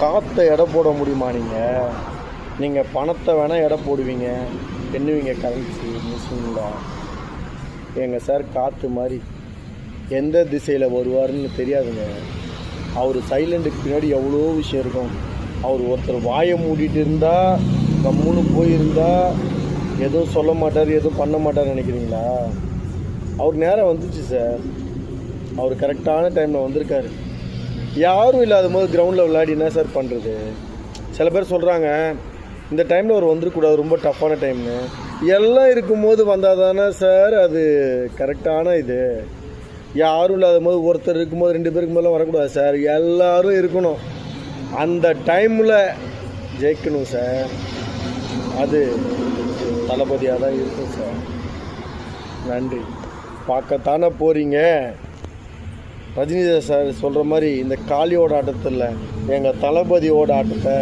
காற்றை எடை போட முடியுமா? நீங்கள் பணத்தை வேணால் எடை போடுவீங்க, எண்ணுவீங்க கரன்சி மிஷினில். எங்கள் சார் காற்று மாதிரி எந்த திசையில் வருவாருன்னு தெரியாதுங்க. அவர் சைலண்ட்டுக்கு பின்னாடி எவ்வளோ விஷயம் இருக்கும். அவர் ஒருத்தர் வாயை மூடிட்டு இருந்தால், கம்முன்னு போயிருந்தா எதுவும் சொல்ல மாட்டார், எதுவும் பண்ண மாட்டார்னு நினைக்கிறீங்களா? அவர் நேரம் வந்துச்சு சார். அவர் கரெக்டான டைமில் வந்திருக்காரு. யாரும் இல்லாத போது கிரவுண்டில் விளையாடி என்ன சார் பண்ணுறது? சில பேர் சொல்கிறாங்க இந்த டைமில் அவர் வந்துருக்கூடாது, ரொம்ப டஃப்பான டைம்னு. எல்லாம் இருக்கும்போது வந்தால் தானே சார் அது கரெக்டான இது. யாரும் இல்லாத போது, ஒருத்தர் இருக்கும்போது 2 பேருக்கு மேலே வரக்கூடாது சார். எல்லோரும் இருக்கணும், அந்த டைமில் ஜெயிக்கணும் சார். அது தளபதியாக தான் இருக்கும் சார். நன்றி. பார்க்கத்தானே போகிறீங்க. ரஜினி சார் சொல்கிற மாதிரி இந்த காளியோட ஆட்டத்தில் எங்கள் தளபதியோட ஆட்டத்தை